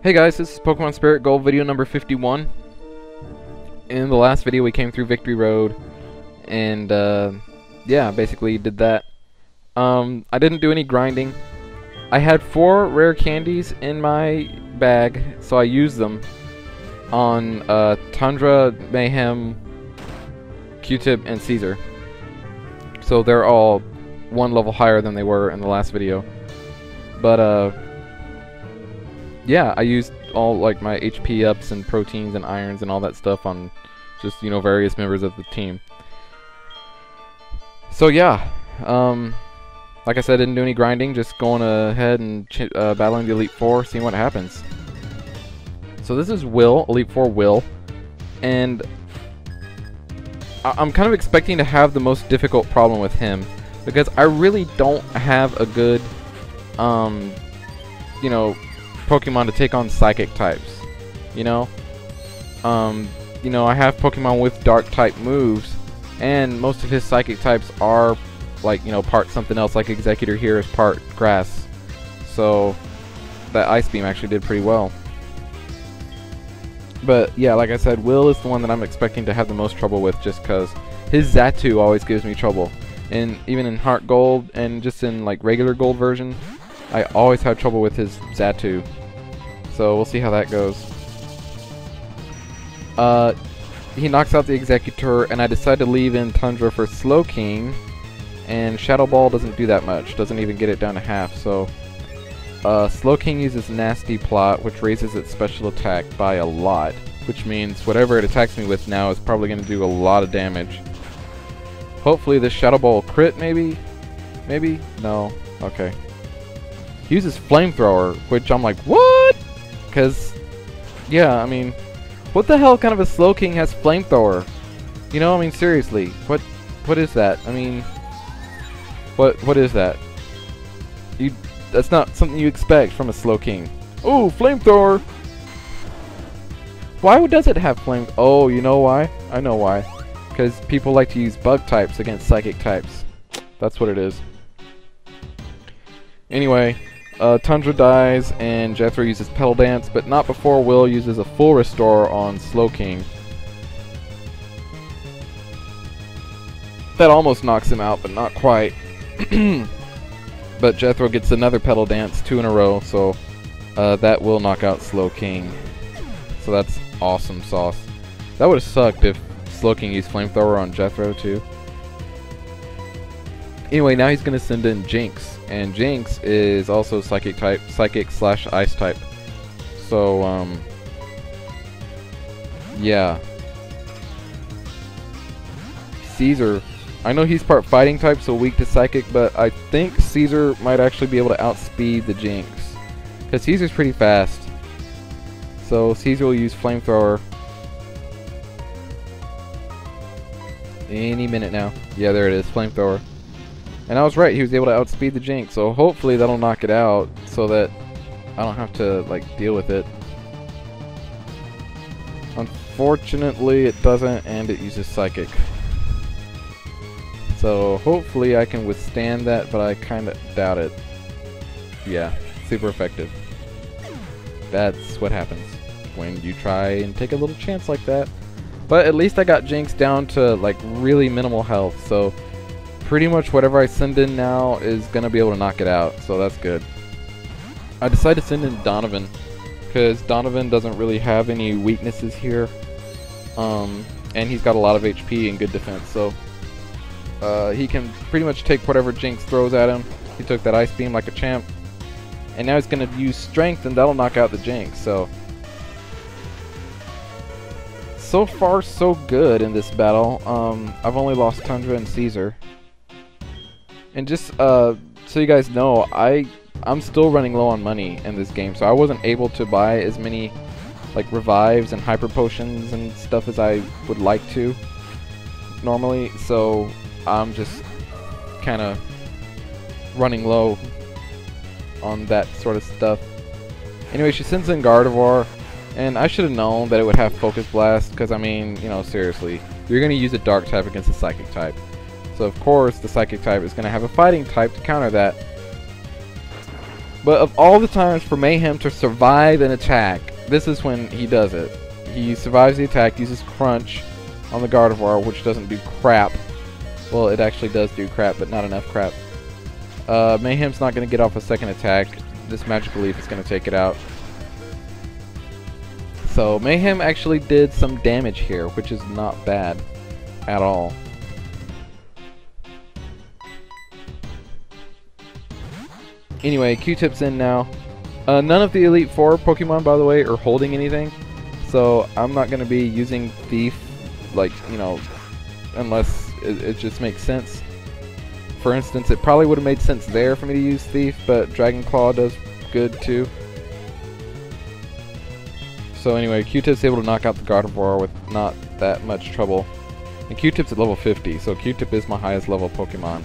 Hey guys, this is Pokemon Spirit Gold video number 51. In the last video we came through Victory Road and yeah, basically did that. I didn't do any grinding. I had 4 rare candies in my bag, so I used them on Tundra, Mayhem, Q-Tip, and Caesar. So they're all 1 level higher than they were in the last video. But yeah, I used all like my HP ups and proteins and irons and all that stuff on just, you know, various members of the team. So yeah, like I said, didn't do any grinding, just going ahead and battling the Elite Four, seeing what happens. So this is Will, Elite Four Will, and I'm kind of expecting to have the most difficult problem with him because I really don't have a good, you know, Pokemon to take on psychic types, you know. I have Pokemon with dark type moves, and most of his psychic types are like, you know, part something else. Like Executor here is part grass, so that Ice Beam actually did pretty well. But yeah, like I said, Will is the one that I'm expecting to have the most trouble with, just because his Xatu always gives me trouble, and even in Heart Gold and just in like regular Gold version, I always have trouble with his Xatu. So we'll see how that goes. He knocks out the Executor, and I decide to leave in Tundra for Slowking, and Shadow Ball doesn't do that much, doesn't even get it down to half. So Slowking uses Nasty Plot, which raises its special attack by a lot, which means whatever it attacks me with now is probably going to do a lot of damage. Hopefully this Shadow Ball will crit, maybe? Maybe? No. Okay. He uses Flamethrower, which I'm like, what? Because, yeah, I mean, what the hell kind of a Slowking has Flamethrower? You know, I mean, seriously, what is that? I mean, what is that? That's not something you expect from a Slowking. Oh, Flamethrower! Why does it have flame? Oh, you know why? I know why. Because people like to use bug types against psychic types. That's what it is. Anyway, Tundra dies and Jethro uses Petal Dance, but not before Will uses a full restore on Slowking. That almost knocks him out, but not quite. But Jethro gets another Petal Dance, 2 in a row, so that will knock out Slowking. So that's awesome sauce. That would have sucked if Slowking used Flamethrower on Jethro too. Anyway, now he's going to send in Jinx, and Jinx is also Psychic type, Psychic / Ice type. So, yeah. Caesar, I know he's part Fighting type, so weak to Psychic, but I think Caesar might actually be able to outspeed the Jinx, because Caesar's pretty fast. So Caesar will use Flamethrower any minute now. Yeah, there it is, Flamethrower. And I was right, he was able to outspeed the Jinx, so hopefully that'll knock it out so that I don't have to like deal with it. Unfortunately it doesn't, and it uses Psychic. So hopefully I can withstand that, but I kinda doubt it. Yeah, super effective. That's what happens when you try and take a little chance like that. But at least I got Jinx down to like really minimal health, so pretty much whatever I send in now is gonna be able to knock it out, so that's good. I decided to send in Donovan because Donovan doesn't really have any weaknesses here, and he's got a lot of HP and good defense, so he can pretty much take whatever Jinx throws at him. He took that Ice Beam like a champ, and now he's gonna use Strength, and that'll knock out the Jinx. So far so good in this battle. I've only lost Tundra and Caesar. And just so you guys know, I'm still running low on money in this game, so I wasn't able to buy as many like revives and hyper potions and stuff as I would like to normally, so I'm just kind of running low on that sort of stuff. Anyway, she sends in Gardevoir, and I should have known that it would have Focus Blast, because I mean, you know, seriously, you're going to use a Dark type against a Psychic type. So of course the Psychic type is going to have a Fighting type to counter that. But of all the times for Mayhem to survive an attack, this is when he does it. He survives the attack, uses Crunch on the Gardevoir, which doesn't do crap. Well, it actually does do crap, but not enough crap. Mayhem's not going to get off a second attack. This Magical Leaf is going to take it out. So Mayhem actually did some damage here, which is not bad at all. Anyway, Q-Tip's in now. None of the Elite Four Pokemon, by the way, are holding anything. So I'm not going to be using Thief, like, you know, unless it just makes sense. For instance, it probably would have made sense there for me to use Thief, but Dragon Claw does good too. So anyway, Q-Tip's able to knock out the Gardevoir with not that much trouble. And Q-Tip's at level 50, so Q-Tip is my highest level Pokemon.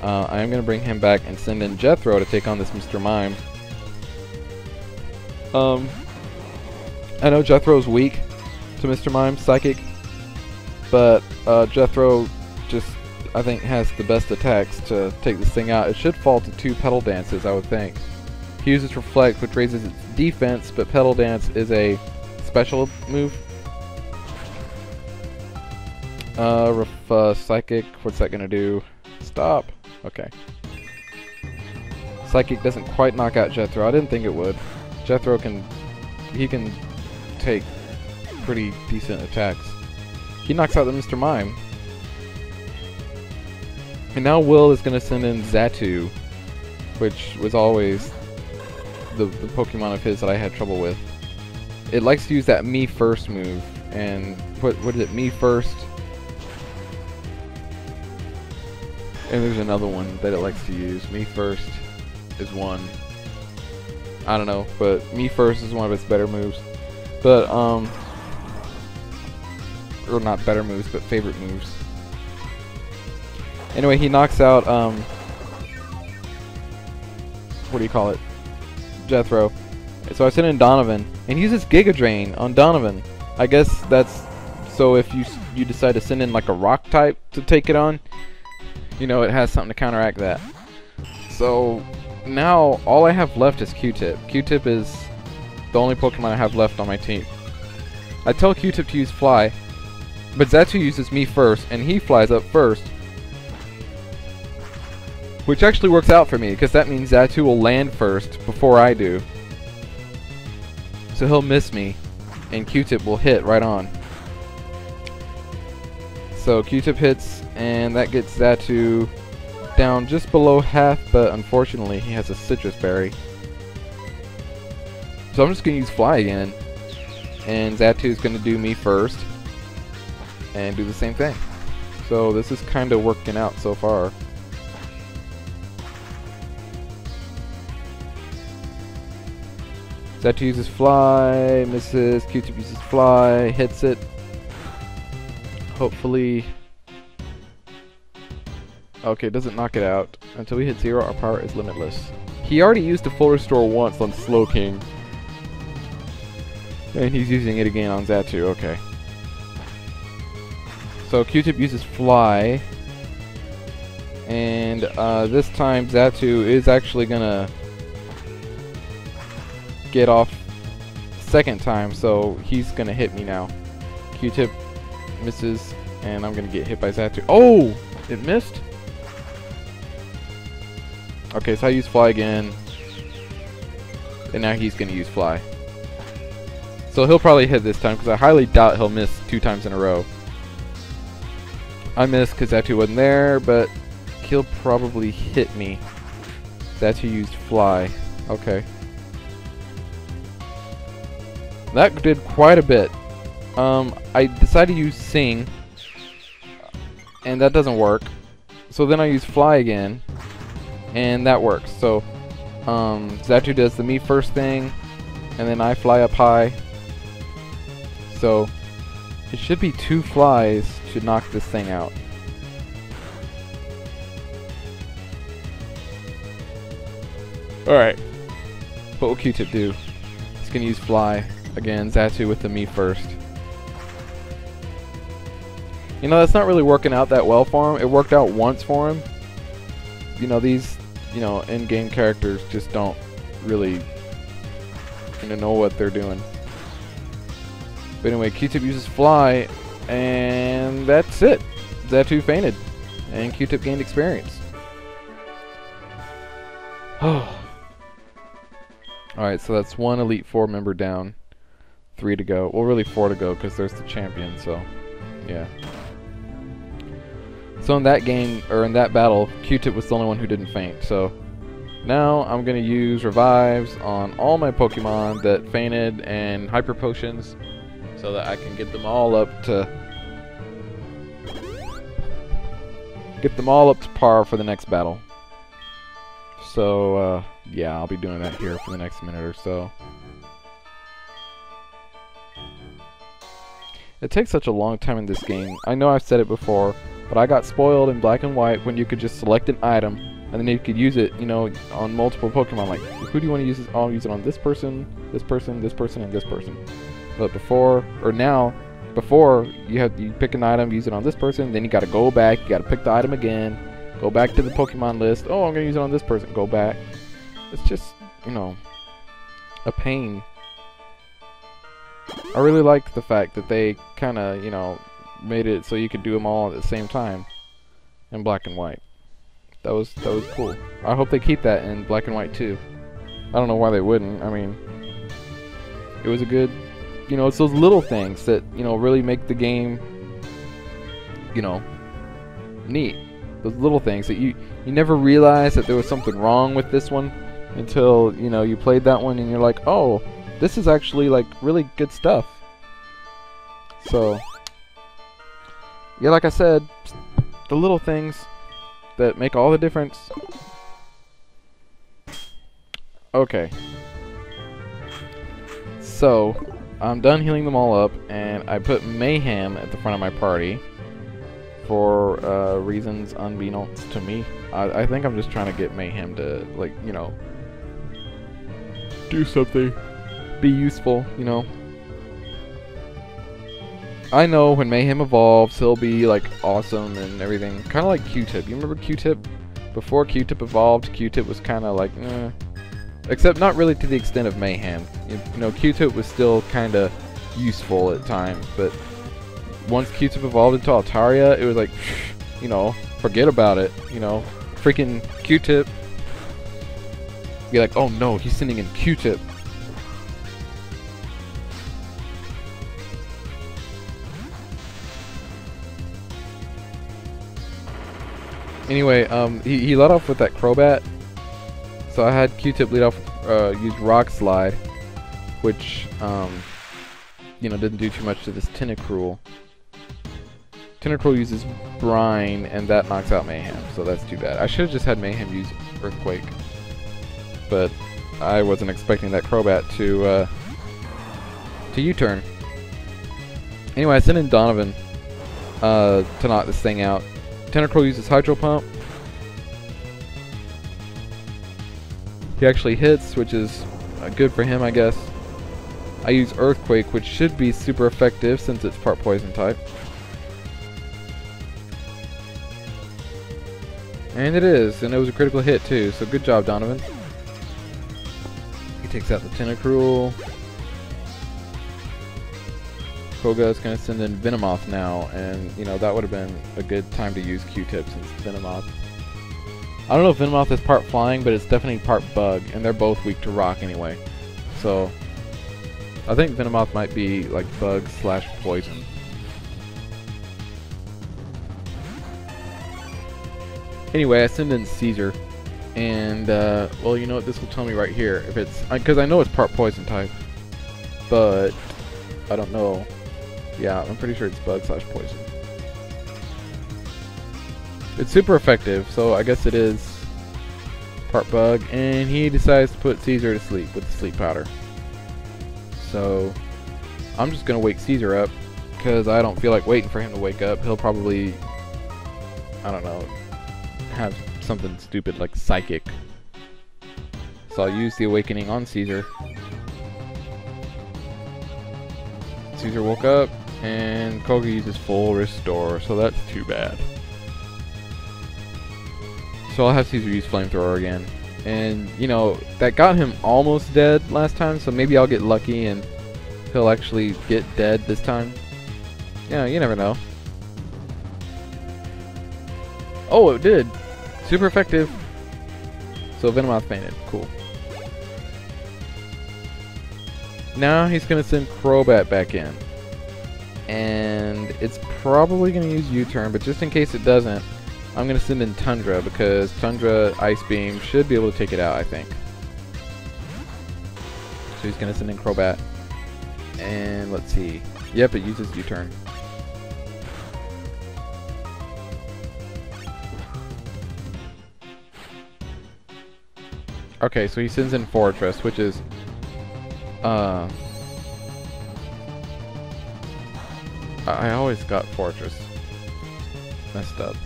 I am going to bring him back and send in Jethro to take on this Mr. Mime. I know Jethro's weak to Mr. Mime's Psychic, but Jethro just, I think, has the best attacks to take this thing out. It should fall to 2 Petal Dances, I would think. He uses Reflect, which raises its defense, but Petal Dance is a special move. Psychic, what's that gonna do? Stop. Okay. Psychic doesn't quite knock out Jethro. I didn't think it would. Jethro can take pretty decent attacks. He knocks out the Mr. Mime. And now Will is gonna send in Xatu, which was always the Pokemon of his that I had trouble with. It likes to use that Me First move, and what is it? Me First. And there's another one that it likes to use. Me First is one. I don't know, but Me First is one of its better moves. But or not better moves, but favorite moves. Anyway, he knocks out what do you call it? Jethro. So I sent in Donovan, and he uses Giga Drain on Donovan. I guess that's so if you decide to send in like a rock type to take it on, you know, it has something to counteract that. So now all I have left is Q-Tip. Q-Tip is the only Pokemon I have left on my team. I tell Q-Tip to use Fly, but Xatu uses Me First, and he flies up first. Which actually works out for me, because that means Xatu will land first before I do. So he'll miss me, and Q-Tip will hit right on. So Q-Tip hits, and that gets Xatu down just below half, but unfortunately he has a Citrus Berry. So I'm just going to use Fly again, and Xatu is going to do Me First, and do the same thing. So this is kind of working out so far. Xatu uses Fly, misses, Q-Tip uses Fly, hits it. Hopefully... Okay, doesn't knock it out. Until we hit 0, our power is limitless. He already used a full restore once on Slowking. And he's using it again on Xatu, okay. So Q-Tip uses Fly. And this time Xatu is actually gonna get off second time, so he's gonna hit me now. Q-Tip misses, and I'm gonna get hit by Xatu. Oh! It missed? Okay, so I use Fly again, and now he's gonna use Fly. So he'll probably hit this time, because I highly doubt he'll miss 2 times in a row. I missed because Xatu wasn't there, but he'll probably hit me. Xatu used Fly. Okay. That did quite a bit. I decided to use Sing, and that doesn't work. So then I use Fly again, and that works. So Xatu does the Me First thing, and then I fly up high. So it should be 2 flies to knock this thing out. Alright. What will Q-Tip do? He's gonna use Fly. Again, Xatu with the Me First. You know, that's not really working out that well for him. It worked out once for him. You know, these you know, in-game characters just don't really know what they're doing. But anyway, Q-Tip uses Fly, and that's it. Xatu fainted, and Q-Tip gained experience. Alright, so that's 1 Elite 4 member down. 3 to go. Well, really 4 to go, because there's the champion, so yeah. So in that game, or in that battle, Q-Tip was the only one who didn't faint, so now I'm going to use revives on all my Pokemon that fainted and Hyper Potions so that I can get them all up to par for the next battle. So yeah, I'll be doing that here for the next minute or so. It takes such a long time in this game. I know I've said it before, but I got spoiled in Black and White when you could just select an item and then you could use it, you know, on multiple Pokemon. Like, who do you want to use it? I'll use it on this person, this person, this person, and this person. But before, or now, before you pick an item, use it on this person, then you got to go back, you got to pick the item again, go back to the Pokemon list. Oh, I'm gonna use it on this person. Go back. It's just, you know, a pain. I really like the fact that they kind of, you know, made it so you could do them all at the same time in Black and White. That was cool. I hope they keep that in Black and White too. I don't know why they wouldn't. I mean, it was a good, you know, it's those little things that, you know, really make the game, you know, neat. Those little things that you never realize that there was something wrong with this one until, you know, you played that one and you're like, oh, this is actually like really good stuff. So yeah, like I said, the little things that make all the difference. Okay. So, I'm done healing them all up, and I put Mayhem at the front of my party for reasons unbeknownst to me. I think I'm just trying to get Mayhem to, like, you know, do something, be useful, you know. I know when Mayhem evolves, he'll be, like, awesome and everything. Kind of like Q-Tip. You remember Q-Tip? Before Q-Tip evolved, Q-Tip was kind of like, eh. Except not really to the extent of Mayhem. You know, Q-Tip was still kind of useful at times, but once Q-Tip evolved into Altaria, it was like, you know, forget about it. You know, freaking Q-Tip. Be like, oh no, he's sending in Q-Tip. Anyway, he let off with that Crobat. So I had Q-Tip lead off, use Rock Slide, which, you know, didn't do too much to this Tentacruel. Tentacruel uses Brine, and that knocks out Mayhem, so that's too bad. I should have just had Mayhem use Earthquake, but I wasn't expecting that Crobat to U-turn. Anyway, I sent in Donovan to knock this thing out. Tentacruel uses Hydro Pump. He actually hits, which is good for him, I guess. I use Earthquake, which should be super effective since it's part Poison type. And it is, and it was a critical hit too, so good job, Donovan. He takes out the Tentacruel. Koga is going to send in Venomoth now, and, you know, that would have been a good time to use Q-Tip since Venomoth. I don't know if Venomoth is part flying, but it's definitely part bug, and they're both weak to rock anyway. So, I think Venomoth might be like bug slash poison. Anyway, I send in Caesar, and, well, you know what, this will tell me right here, if it's, because I know it's part poison type, but I don't know. Yeah, I'm pretty sure it's bug slash poison. It's super effective, so I guess it is part bug, and he decides to put Caesar to sleep with the sleep powder. So I'm just gonna wake Caesar up because I don't feel like waiting for him to wake up. He'll probably, I don't know, have something stupid like Psychic. So I'll use the awakening on Caesar. Caesar woke up, and Koga uses full restore, so that's too bad. So I'll have Caesar use Flamethrower again. And, you know, that got him almost dead last time, so maybe I'll get lucky and he'll actually get dead this time. Yeah, you never know. Oh, it did! Super effective! So Venomoth fainted. Cool. Now he's going to send Crobat back in. And it's probably going to use U-turn, but just in case it doesn't, I'm going to send in Tundra, because Tundra Ice Beam should be able to take it out, I think. So he's going to send in Crobat. And let's see. Yep, it uses U-turn. Okay, so he sends in Fortress, which is I always got Fortress messed up.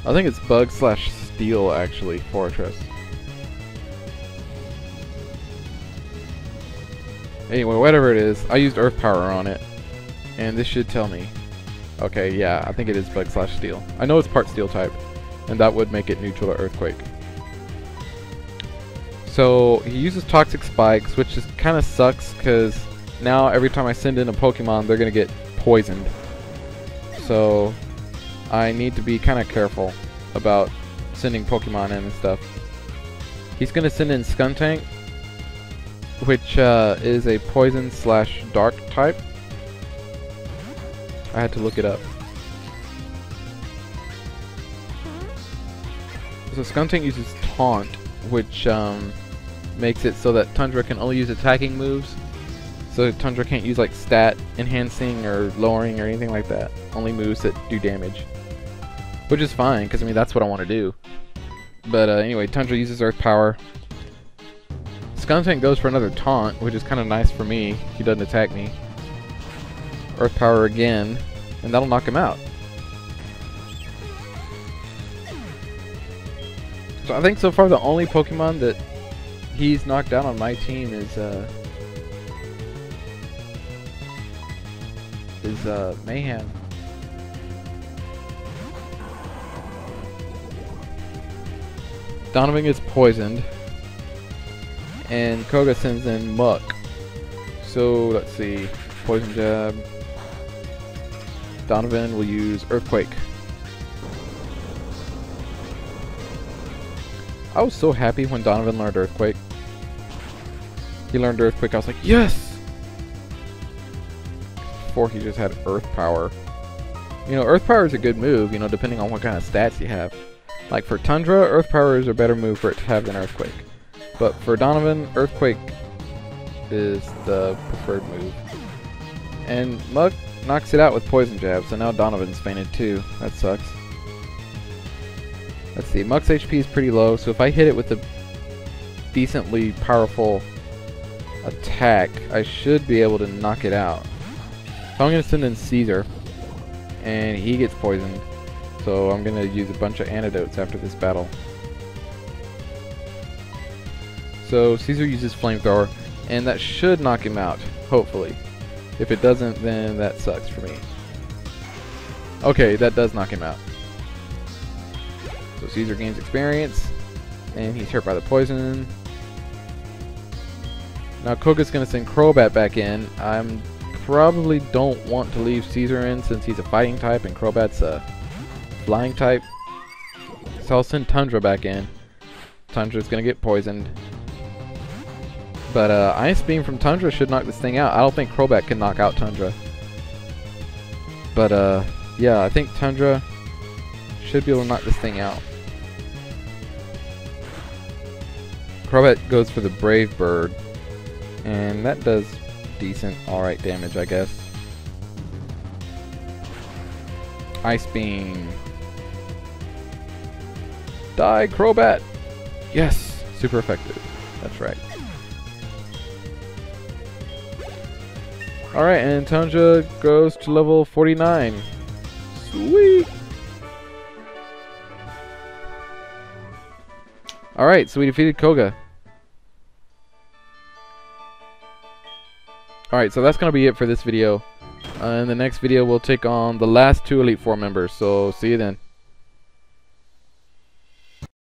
I think it's Bug/Steel actually, Fortress. Anyway, whatever it is, I used Earth Power on it, and this should tell me. Okay, yeah, I think it is Bug/Steel. I know it's part Steel type, and that would make it neutral to Earthquake. So he uses Toxic Spikes, which just kind of sucks because now every time I send in a Pokemon, they're gonna get poisoned. So I need to be kind of careful about sending Pokemon in and stuff. He's gonna send in Skuntank, which is a Poison/Dark type. I had to look it up. So Skuntank uses Taunt, which makes it so that Tundra can only use attacking moves. So Tundra can't use like stat enhancing or lowering or anything like that. Only moves that do damage. Which is fine, because I mean that's what I want to do. But anyway, Tundra uses Earth Power. Skuntank goes for another Taunt, which is kind of nice for me. He doesn't attack me. Earth Power again, and that'll knock him out. So I think so far the only Pokemon that he's knocked out on my team is Mayhem. Donovan gets poisoned, and Koga sends in Muck. So let's see, Poison Jab. Donovan will use Earthquake. I was so happy when Donovan learned Earthquake. He learned Earthquake, I was like, yes! Before he just had Earth Power. You know, Earth Power is a good move, you know, depending on what kind of stats you have. Like for Tundra, Earth Power is a better move for it to have than Earthquake. But for Donovan, Earthquake is the preferred move. And Mug knocks it out with Poison Jab, so now Donovan's fainted too. That sucks. Let's see, Muck's HP is pretty low, so if I hit it with a decently powerful attack, I should be able to knock it out. So I'm going to send in Caesar, and he gets poisoned. So I'm going to use a bunch of antidotes after this battle. So Caesar uses Flamethrower, and that should knock him out, hopefully. If it doesn't, then that sucks for me. Okay, that does knock him out. So Caesar gains experience, and he's hurt by the poison. Now Koga's going to send Crobat back in. I probably don't want to leave Caesar in since he's a fighting type and Crobat's a flying type. So I'll send Tundra back in. Tundra's going to get poisoned. But Ice Beam from Tundra should knock this thing out. I don't think Crobat can knock out Tundra. But yeah, I think Tundra should be able to knock this thing out. Crobat goes for the Brave Bird, and that does decent, alright damage, I guess. Ice Beam. Die, Crobat! Yes! Super effective. That's right. Alright, and Tundra goes to level 49. Sweet! Alright, so we defeated Koga. Alright, so that's going to be it for this video. In the next video, we'll take on the last two Elite Four members. So, see you then.